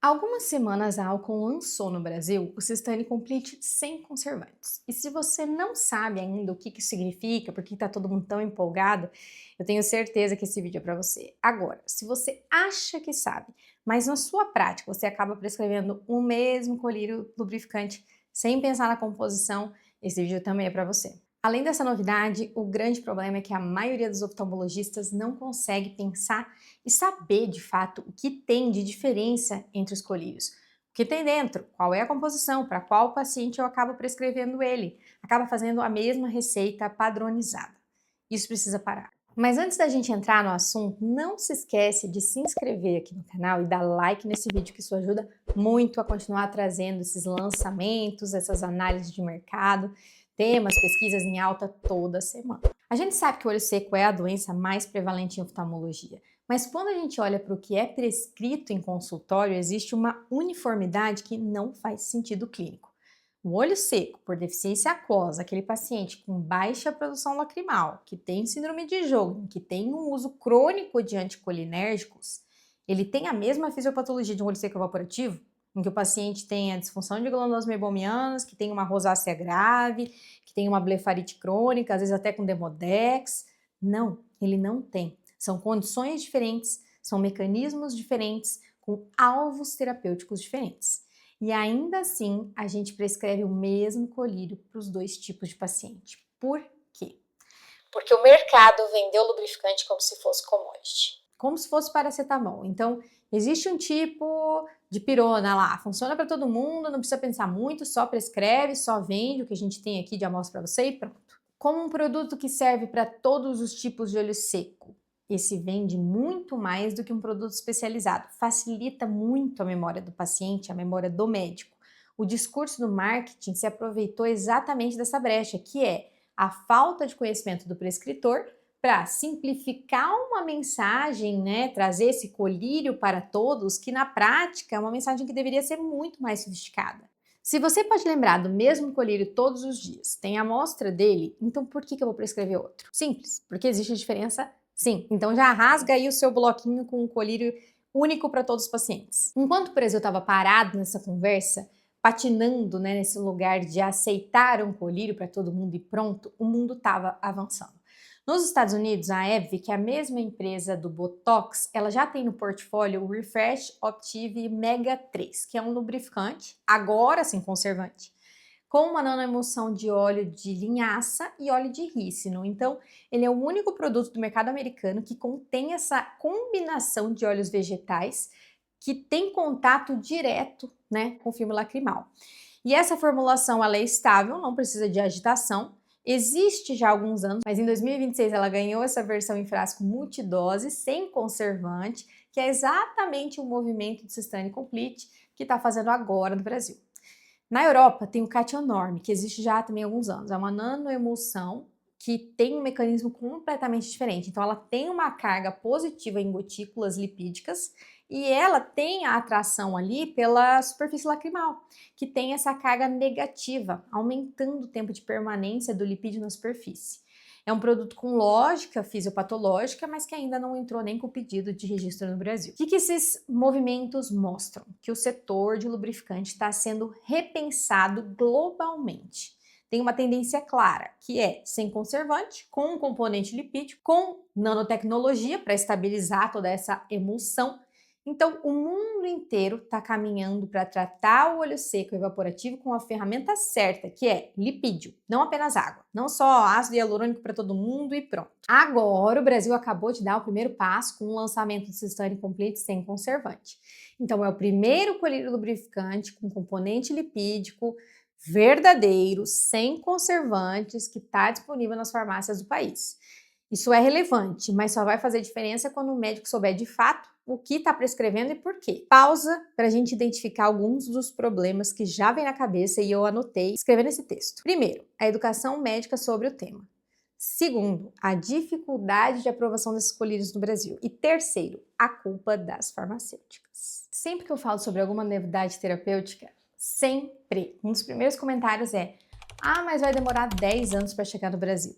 Há algumas semanas a Alcon lançou no Brasil o Cystane Complete sem conservantes. E se você não sabe ainda o que isso significa, por que está todo mundo tão empolgado, eu tenho certeza que esse vídeo é para você. Agora, se você acha que sabe, mas na sua prática você acaba prescrevendo o mesmo colírio lubrificante sem pensar na composição, esse vídeo também é para você. Além dessa novidade, o grande problema é que a maioria dos oftalmologistas não consegue pensar e saber de fato o que tem de diferença entre os colírios. O que tem dentro, qual é a composição, para qual paciente eu acabo prescrevendo ele. Acaba fazendo a mesma receita padronizada. Isso precisa parar. Mas antes da gente entrar no assunto, não se esquece de se inscrever aqui no canal e dar like nesse vídeo, que isso ajuda muito a continuar trazendo esses lançamentos, essas análises de mercado, temas, pesquisas em alta toda semana. A gente sabe que o olho seco é a doença mais prevalente em oftalmologia, mas quando a gente olha para o que é prescrito em consultório, existe uma uniformidade que não faz sentido clínico. O olho seco por deficiência aquosa, aquele paciente com baixa produção lacrimal, que tem síndrome de Sjögren, que tem um uso crônico de anticolinérgicos, ele tem a mesma fisiopatologia de um olho seco evaporativo, em que o paciente tem a disfunção de glândulas meibomianas, que tem uma rosácea grave, que tem uma blefarite crônica, às vezes até com demodex. Não, ele não tem. São condições diferentes, são mecanismos diferentes, com alvos terapêuticos diferentes. E ainda assim, a gente prescreve o mesmo colírio para os dois tipos de paciente. Por quê? Porque o mercado vendeu o lubrificante como se fosse commodity. Como se fosse paracetamol. Então, existe um tipo de pirona lá, funciona para todo mundo, não precisa pensar muito, só prescreve, só vende o que a gente tem aqui de amostra para você e pronto. Como um produto que serve para todos os tipos de olho seco, esse vende muito mais do que um produto especializado, facilita muito a memória do paciente, a memória do médico. O discurso do marketing se aproveitou exatamente dessa brecha, que é a falta de conhecimento do prescritor para simplificar uma mensagem, né, trazer esse colírio para todos, que na prática é uma mensagem que deveria ser muito mais sofisticada. Se você pode lembrar do mesmo colírio todos os dias, tem a amostra dele, então por que eu vou prescrever outro? Simples, porque existe diferença sim. Então já rasga aí o seu bloquinho com um colírio único para todos os pacientes. Enquanto o Brasil estava parado nessa conversa, patinando, né, nesse lugar de aceitar um colírio para todo mundo e pronto, o mundo estava avançando. Nos Estados Unidos, a AbbVie, que é a mesma empresa do Botox, ela já tem no portfólio o Refresh Optive Mega 3, que é um lubrificante, agora sem conservante, com uma nanoemulsão de óleo de linhaça e óleo de rícino. Então, ele é o único produto do mercado americano que contém essa combinação de óleos vegetais que tem contato direto, né, com o filme lacrimal. E essa formulação ela é estável, não precisa de agitação, existe já há alguns anos, mas em 2026 ela ganhou essa versão em frasco multidose, sem conservante, que é exatamente o movimento do Cystane Complete que está fazendo agora no Brasil. Na Europa tem o Cationorm, que existe já também há alguns anos, é uma nanoemulsão que tem um mecanismo completamente diferente. Então ela tem uma carga positiva em gotículas lipídicas e ela tem a atração ali pela superfície lacrimal, que tem essa carga negativa, aumentando o tempo de permanência do lipídio na superfície. É um produto com lógica fisiopatológica, mas que ainda não entrou nem com pedido de registro no Brasil. O que esses movimentos mostram? Que o setor de lubrificante está sendo repensado globalmente. Tem uma tendência clara, que é sem conservante, com um componente lipídico, com nanotecnologia para estabilizar toda essa emulsão. Então, o mundo inteiro está caminhando para tratar o olho seco evaporativo com a ferramenta certa, que é lipídio, não apenas água. Não só ácido hialurônico para todo mundo e pronto. Agora, o Brasil acabou de dar o primeiro passo com o lançamento do Cystane Complete sem conservante. Então, é o primeiro colírio lubrificante com componente lipídico verdadeiro, sem conservantes, que está disponível nas farmácias do país. Isso é relevante, mas só vai fazer diferença quando o médico souber de fato o que está prescrevendo e por quê. Pausa para a gente identificar alguns dos problemas que já vem na cabeça e eu anotei escrevendo esse texto. Primeiro, a educação médica sobre o tema. Segundo, a dificuldade de aprovação desses colírios no Brasil. E terceiro, a culpa das farmacêuticas. Sempre que eu falo sobre alguma novidade terapêutica, sempre, um dos primeiros comentários é: ah, mas vai demorar 10 anos para chegar no Brasil.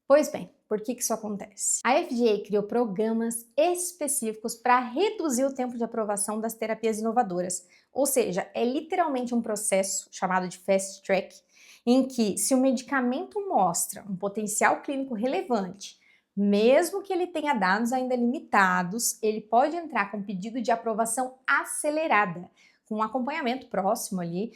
Pois bem, Por que isso acontece? A FDA criou programas específicos para reduzir o tempo de aprovação das terapias inovadoras. Ou seja, é literalmente um processo chamado de fast track, em que se o medicamento mostra um potencial clínico relevante, mesmo que ele tenha dados ainda limitados, ele pode entrar com pedido de aprovação acelerada, com um acompanhamento próximo ali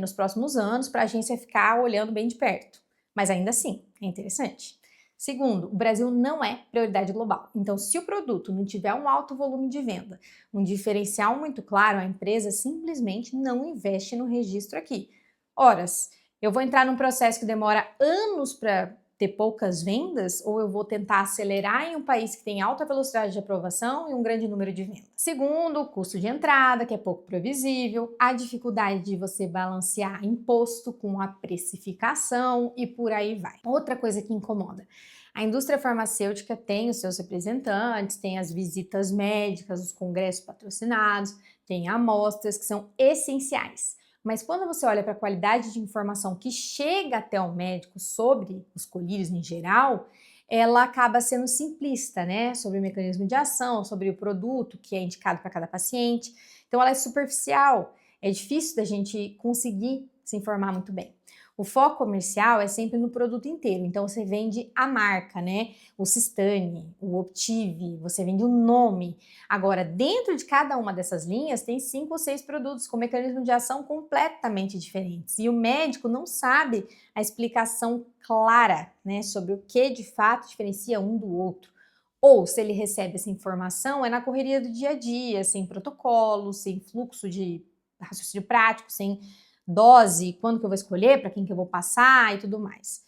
nos próximos anos, para a agência ficar olhando bem de perto. Mas ainda assim, é interessante. Segundo, o Brasil não é prioridade global. Então, se o produto não tiver um alto volume de venda, um diferencial muito claro, a empresa simplesmente não investe no registro aqui. Horas, eu vou entrar num processo que demora anos para ter poucas vendas, ou eu vou tentar acelerar em um país que tem alta velocidade de aprovação e um grande número de vendas. Segundo, o custo de entrada, que é pouco previsível, a dificuldade de você balancear imposto com a precificação e por aí vai. Outra coisa que incomoda. A indústria farmacêutica tem os seus representantes, tem as visitas médicas, os congressos patrocinados, tem amostras que são essenciais. Mas quando você olha para a qualidade de informação que chega até o médico sobre os colírios em geral, ela acaba sendo simplista, né? Sobre o mecanismo de ação, sobre o produto que é indicado para cada paciente. Então ela é superficial, é difícil da gente conseguir se informar muito bem. O foco comercial é sempre no produto inteiro, então você vende a marca, né? O Sistane, o Optive, você vende o nome. Agora, dentro de cada uma dessas linhas, tem 5 ou 6 produtos com mecanismo de ação completamente diferentes. E o médico não sabe a explicação clara, né, sobre o que de fato diferencia um do outro. Ou, se ele recebe essa informação, é na correria do dia a dia, sem protocolo, sem fluxo de raciocínio prático, sem dose, quando que eu vou escolher, para quem que eu vou passar e tudo mais.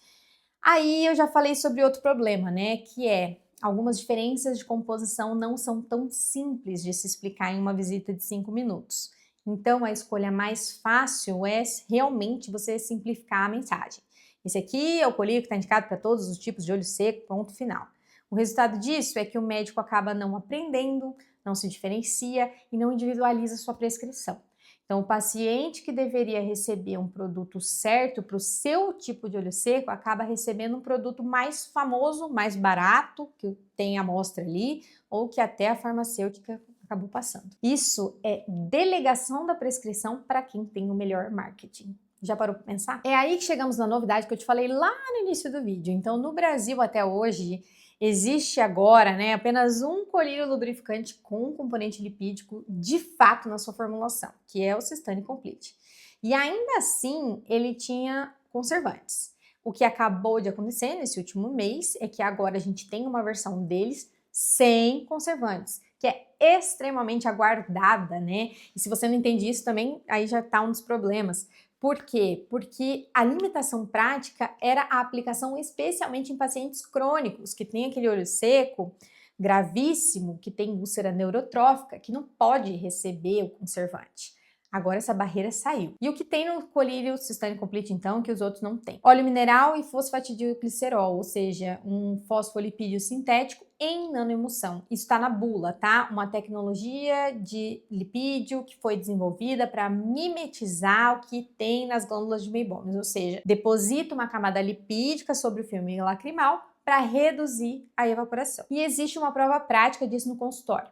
Aí eu já falei sobre outro problema, né, que é algumas diferenças de composição não são tão simples de se explicar em uma visita de 5 minutos. Então a escolha mais fácil é realmente você simplificar a mensagem. Esse aqui é o colírio que está indicado para todos os tipos de olho seco, ponto final. O resultado disso é que o médico acaba não aprendendo, não se diferencia e não individualiza sua prescrição. Então, o paciente que deveria receber um produto certo para o seu tipo de olho seco acaba recebendo um produto mais famoso, mais barato, que tem amostra ali, ou que até a farmacêutica acabou passando. Isso é delegação da prescrição para quem tem o melhor marketing. Já parou para pensar? É aí que chegamos na novidade que eu te falei lá no início do vídeo. Então, no Brasil até hoje, existe agora, né, apenas um colírio lubrificante com componente lipídico de fato na sua formulação, que é o Systane Complete. E ainda assim, ele tinha conservantes. O que acabou de acontecer nesse último mês é que agora a gente tem uma versão deles sem conservantes, que é extremamente aguardada, né? E se você não entende isso também, aí já tá um dos problemas. Por quê? Porque a limitação prática era a aplicação especialmente em pacientes crônicos, que têm aquele olho seco gravíssimo, que tem úlcera neurotrófica, que não pode receber o conservante. Agora essa barreira saiu. E o que tem no colírio Systane Complete, então, que os outros não têm? Óleo mineral e fosfatidilglicerol, ou seja, um fosfolipídio sintético em nanoemulsão. Isso está na bula, tá? Uma tecnologia de lipídio que foi desenvolvida para mimetizar o que tem nas glândulas de Meibomius, ou seja, deposita uma camada lipídica sobre o filme lacrimal para reduzir a evaporação. E existe uma prova prática disso no consultório.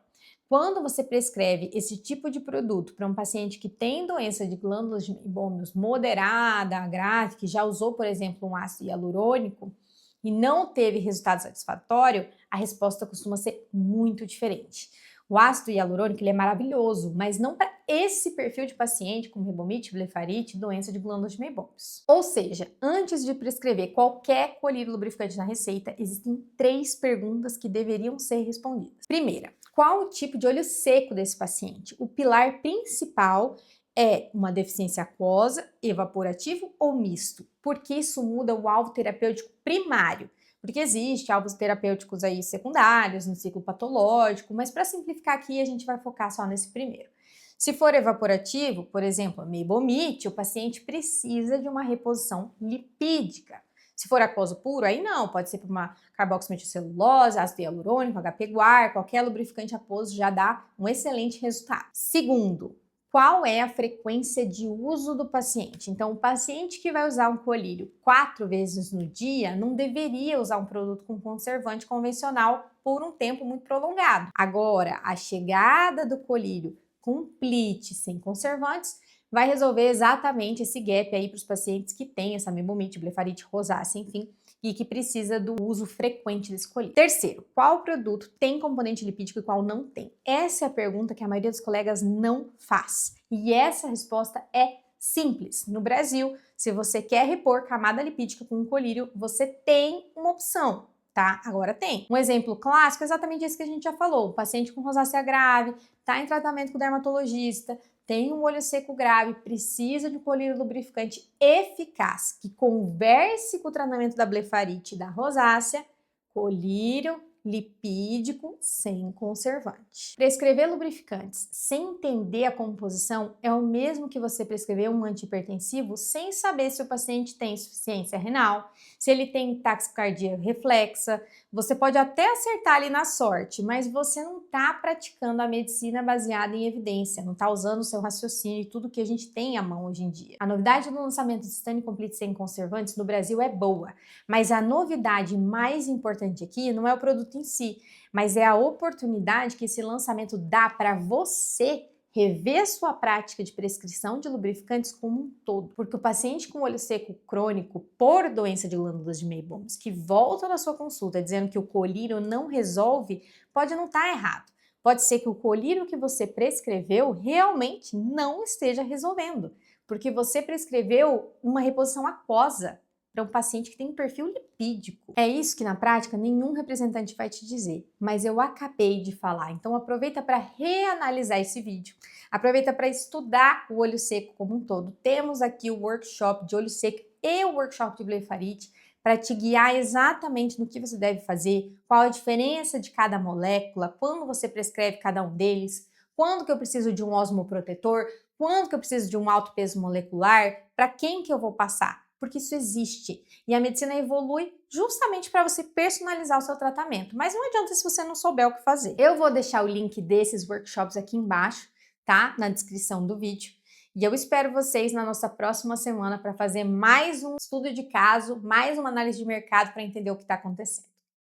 Quando você prescreve esse tipo de produto para um paciente que tem doença de glândulas de Meibomius moderada, grave, que já usou, por exemplo, um ácido hialurônico e não teve resultado satisfatório, a resposta costuma ser muito diferente. O ácido hialurônico ele é maravilhoso, mas não para esse perfil de paciente com rebomite, blefarite, doença de glândulas de Meibomius. Ou seja, antes de prescrever qualquer colírio lubrificante na receita, existem 3 perguntas que deveriam ser respondidas. Primeira, qual o tipo de olho seco desse paciente? O pilar principal é uma deficiência aquosa, evaporativo ou misto? Porque isso muda o alvo terapêutico primário. Porque existe alvos terapêuticos aí secundários no ciclo patológico, mas para simplificar aqui a gente vai focar só nesse primeiro. Se for evaporativo, por exemplo, a meibomite, o paciente precisa de uma reposição lipídica. Se for aquoso puro, aí não, pode ser por uma carboximetilcelulose, ácido hialurônico, HP Guar, qualquer lubrificante aquoso já dá um excelente resultado. Segundo, Qual é a frequência de uso do paciente? Então, o paciente que vai usar um colírio 4 vezes no dia não deveria usar um produto com conservante convencional por um tempo muito prolongado. Agora, a chegada do colírio Complete sem conservantes vai resolver exatamente esse gap aí para os pacientes que têm essa mebomite, blefarite, rosácea, enfim, e que precisa do uso frequente desse colírio. Terceiro, qual produto tem componente lipídico e qual não tem? Essa é a pergunta que a maioria dos colegas não faz. E essa resposta é simples. No Brasil, se você quer repor camada lipídica com um colírio, você tem uma opção, tá? Agora tem. Um exemplo clássico é exatamente esse que a gente já falou. O paciente com rosácea grave, está em tratamento com o dermatologista, tem um olho seco grave, precisa de um colírio lubrificante eficaz que converse com o tratamento da blefarite e da rosácea, colírio lipídico sem conservante. Prescrever lubrificantes sem entender a composição é o mesmo que você prescrever um antihipertensivo sem saber se o paciente tem insuficiência renal, se ele tem taquicardia reflexa. Você pode até acertar ali na sorte, mas você não está praticando a medicina baseada em evidência, não está usando o seu raciocínio e tudo que a gente tem à mão hoje em dia. A novidade do lançamento do Systane Complete sem conservantes no Brasil é boa, mas a novidade mais importante aqui não é o produto em si, mas é a oportunidade que esse lançamento dá para você rever sua prática de prescrição de lubrificantes como um todo, porque o paciente com olho seco crônico por doença de glândulas de Meiboms que volta na sua consulta dizendo que o colírio não resolve, pode não estar errado. Pode ser que o colírio que você prescreveu realmente não esteja resolvendo, porque você prescreveu uma reposição aquosa para um paciente que tem um perfil lipídico. É isso que na prática nenhum representante vai te dizer, mas eu acabei de falar. Então aproveita para reanalisar esse vídeo, aproveita para estudar o olho seco como um todo. Temos aqui o workshop de olho seco e o workshop de blefarite para te guiar exatamente no que você deve fazer, qual a diferença de cada molécula, quando você prescreve cada um deles, quando que eu preciso de um osmoprotetor, quando que eu preciso de um alto peso molecular, para quem que eu vou passar. Porque isso existe. E a medicina evolui justamente para você personalizar o seu tratamento. Mas não adianta se você não souber o que fazer. Eu vou deixar o link desses workshops aqui embaixo, tá? Na descrição do vídeo. E eu espero vocês na nossa próxima semana para fazer mais um estudo de caso, mais uma análise de mercado para entender o que está acontecendo.